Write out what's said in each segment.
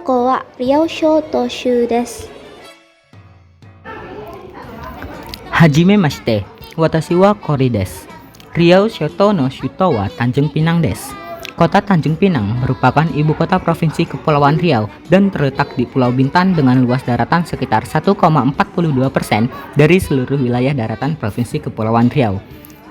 こはリオ小島州です。はじめまして、watashi wa Kori desu. Riau Shoto no Shuto wa Tanjung Pinang desu. Kota Tanjung Pinang merupakan ibu kota provinsi Kepulauan Riau dan terletak di Pulau Bintan dengan luas daratan sekitar 1,42% dari seluruh wilayah daratan provinsi Kepulauan Riau.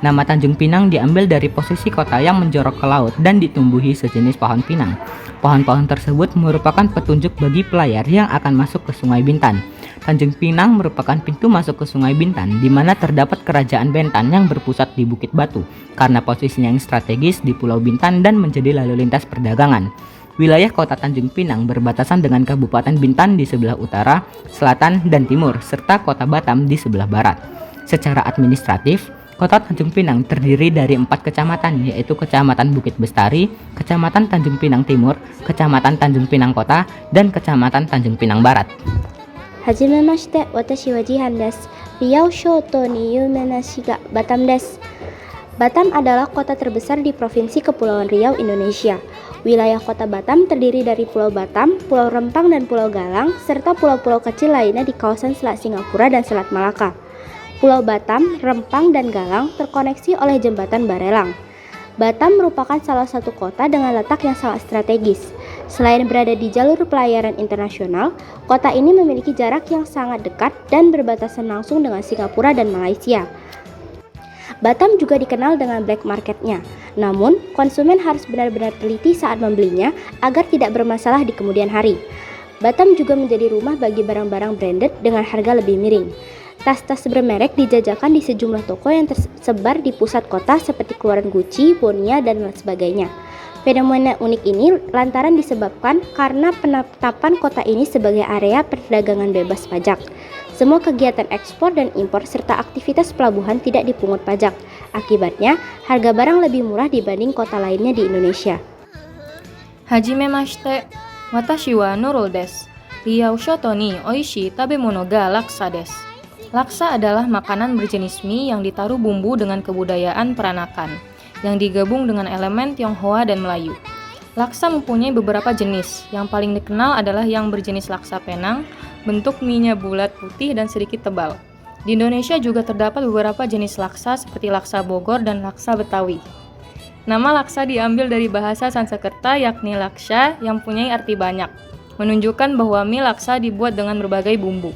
Nama Tanjung Pinang diambil dari posisi kota yang menjorok ke laut dan ditumbuhi sejenis pohon pinang. Pohon-pohon tersebut merupakan petunjuk bagi pelayar yang akan masuk ke Sungai Bintan. Tanjung Pinang merupakan pintu masuk ke Sungai Bintan, di mana terdapat Kerajaan Bentan yang berpusat di Bukit Batu, karena posisinya yang strategis di Pulau Bintan dan menjadi lalu lintas perdagangan. Wilayah kota Tanjung Pinang berbatasan dengan Kabupaten Bintan di sebelah utara, selatan, dan timur, serta kota Batam di sebelah barat. Secara administratif, Kota Tanjung Pinang terdiri dari 4 kecamatan, yaitu Kecamatan Bukit Bestari, Kecamatan Tanjung Pinang Timur, Kecamatan Tanjung Pinang Kota, dan Kecamatan Tanjung Pinang Barat. はじめまして、私はジハンです。リアオ諸島に有名な市がバタムです。Batam adalah kota terbesar di Provinsi Kepulauan Riau, Indonesia. Wilayah kota Batam terdiri dari Pulau Batam, Pulau Rempang, dan Pulau Galang, serta pulau-pulau kecil lainnya di kawasan Selat Singapura dan Selat Malaka. Pulau Batam, Rempang, dan Galang terkoneksi oleh jembatan Barelang. Batam merupakan salah satu kota dengan letak yang sangat strategis. Selain berada di jalur pelayaran internasional, kota ini memiliki jarak yang sangat dekat dan berbatasan langsung dengan Singapura dan Malaysia. Batam juga dikenal dengan black marketnya, namun konsumen harus benar-benar teliti saat membelinya agar tidak bermasalah di kemudian hari. Batam juga menjadi rumah bagi barang-barang branded dengan harga lebih miring. Tas-tas bermerek dijajakan di sejumlah toko yang tersebar di pusat kota seperti keluaran Gucci, Bonia, dan lain sebagainya. Fenomena unik ini lantaran disebabkan karena penetapan kota ini sebagai area perdagangan bebas pajak. Semua kegiatan ekspor dan impor serta aktivitas pelabuhan tidak dipungut pajak. Akibatnya, harga barang lebih murah dibanding kota lainnya di Indonesia. Hajimemashite, watashi wa Nurul desu. Riau Shoto ni oishii tabemono ga laksa desu. Laksa adalah makanan berjenis mie yang ditaruh bumbu dengan kebudayaan peranakan, yang digabung dengan elemen Tionghoa dan Melayu. Laksa mempunyai beberapa jenis, yang paling dikenal adalah yang berjenis laksa Penang, bentuk mie-nya bulat putih dan sedikit tebal. Di Indonesia juga terdapat beberapa jenis laksa seperti laksa Bogor dan laksa Betawi. Nama laksa diambil dari bahasa Sanskerta yakni laksha yang mempunyai arti banyak, menunjukkan bahwa mie laksa dibuat dengan berbagai bumbu.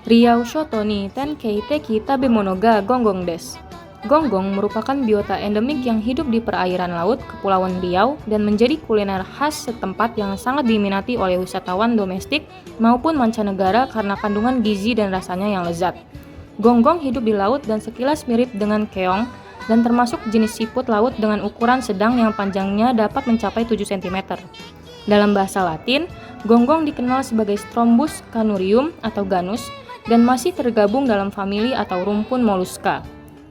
Riau Shoto ni tenkei teki tabemono ga gonggong desu. Gonggong merupakan biota endemik yang hidup di perairan laut Kepulauan Riau dan menjadi kuliner khas setempat yang sangat diminati oleh wisatawan domestik maupun mancanegara karena kandungan gizi dan rasanya yang lezat. Gonggong hidup di laut dan sekilas mirip dengan keong dan termasuk jenis siput laut dengan ukuran sedang yang panjangnya dapat mencapai 7 cm. Dalam bahasa Latin, gonggong dikenal sebagai Strombus canurium atau ganus dan masih tergabung dalam famili atau rumpun moluska.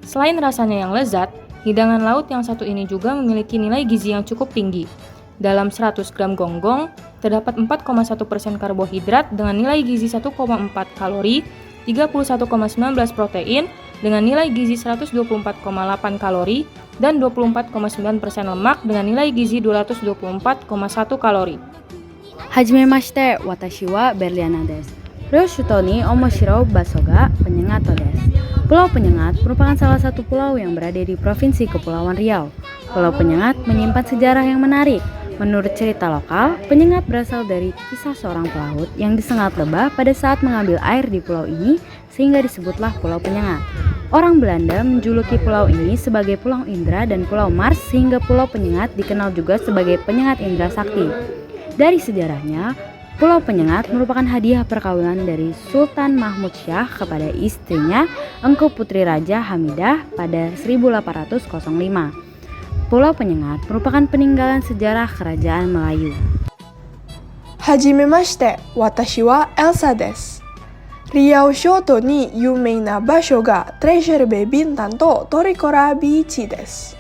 Selain rasanya yang lezat, hidangan laut yang satu ini juga memiliki nilai gizi yang cukup tinggi. Dalam 100 gram gonggong, terdapat 4,1% karbohidrat dengan nilai gizi 1,4 kalori, 31,19 protein dengan nilai gizi 124,8 kalori, dan 24,9% lemak dengan nilai gizi 224,1 kalori. Hajimemashite, watashi wa Berliana desu. Riau Shoto ni omoshirou baso ga Penyengat desu. Pulau Penyengat merupakan salah satu pulau yang berada di Provinsi Kepulauan Riau. Pulau Penyengat menyimpan sejarah yang menarik. Menurut cerita lokal, Penyengat berasal dari kisah seorang pelaut yang disengat lebah pada saat mengambil air di pulau ini sehingga disebutlah Pulau Penyengat. Orang Belanda menjuluki pulau ini sebagai Pulau Indra dan Pulau Mars sehingga Pulau Penyengat dikenal juga sebagai Penyengat Indra Sakti. Dari sejarahnya, Pulau Penyengat merupakan hadiah perkawinan dari Sultan Mahmud Syah kepada istrinya Engku Putri Raja Hamidah pada 1805. Pulau Penyengat merupakan peninggalan sejarah Kerajaan Melayu. Hajimemashite, watashi wa Elsa desu. Riau Shoto ni yumei na basho ga Treasure Bay Bintan to Torikora Beach desu.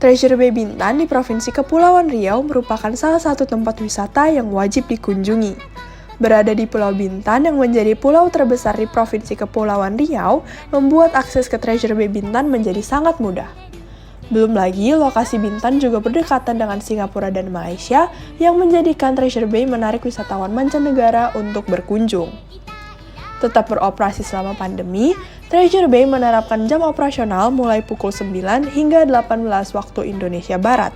Treasure Bay Bintan di Provinsi Kepulauan Riau merupakan salah satu tempat wisata yang wajib dikunjungi. Berada di Pulau Bintan yang menjadi pulau terbesar di Provinsi Kepulauan Riau, membuat akses ke Treasure Bay Bintan menjadi sangat mudah. Belum lagi, lokasi Bintan juga berdekatan dengan Singapura dan Malaysia yang menjadikan Treasure Bay menarik wisatawan mancanegara untuk berkunjung. Tetap beroperasi selama pandemi, Treasure Bay menerapkan jam operasional mulai pukul 9 hingga 18 waktu Indonesia Barat.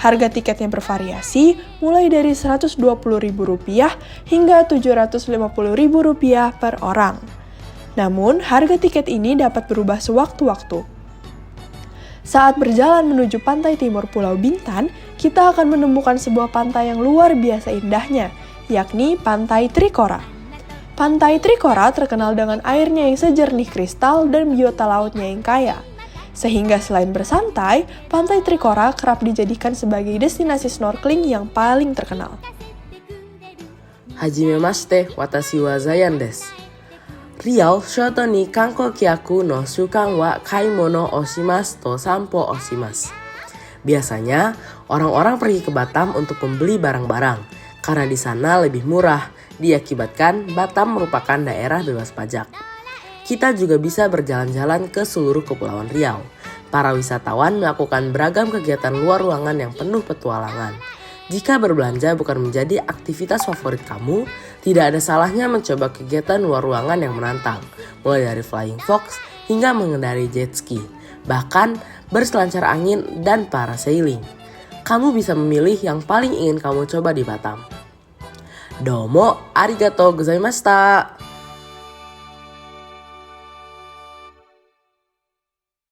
Harga tiketnya bervariasi mulai dari Rp120.000 hingga Rp750.000 per orang. Namun, harga tiket ini dapat berubah sewaktu-waktu. Saat berjalan menuju pantai timur Pulau Bintan, kita akan menemukan sebuah pantai yang luar biasa indahnya, yakni Pantai Trikora. Pantai Trikora terkenal dengan airnya yang sejernih kristal dan biota lautnya yang kaya. Sehingga selain bersantai, Pantai Trikora kerap dijadikan sebagai destinasi snorkeling yang paling terkenal. Hajimemashite, watashi wa Zayan desu. Riau shoto ni kankokyaku no shukan wa kaimono oshimasu to sampo oshimasu. Biasanya, orang-orang pergi ke Batam untuk membeli barang-barang, karena di sana lebih murah, diakibatkan Batam merupakan daerah bebas pajak. Kita juga bisa berjalan-jalan ke seluruh Kepulauan Riau. Para wisatawan melakukan beragam kegiatan luar ruangan yang penuh petualangan. Jika berbelanja bukan menjadi aktivitas favorit kamu, tidak ada salahnya mencoba kegiatan luar ruangan yang menantang, mulai dari flying fox hingga mengendarai jet ski, bahkan berselancar angin dan parasailing. Kamu bisa memilih yang paling ingin kamu coba di Batam. Domo arigatou gozaimashita.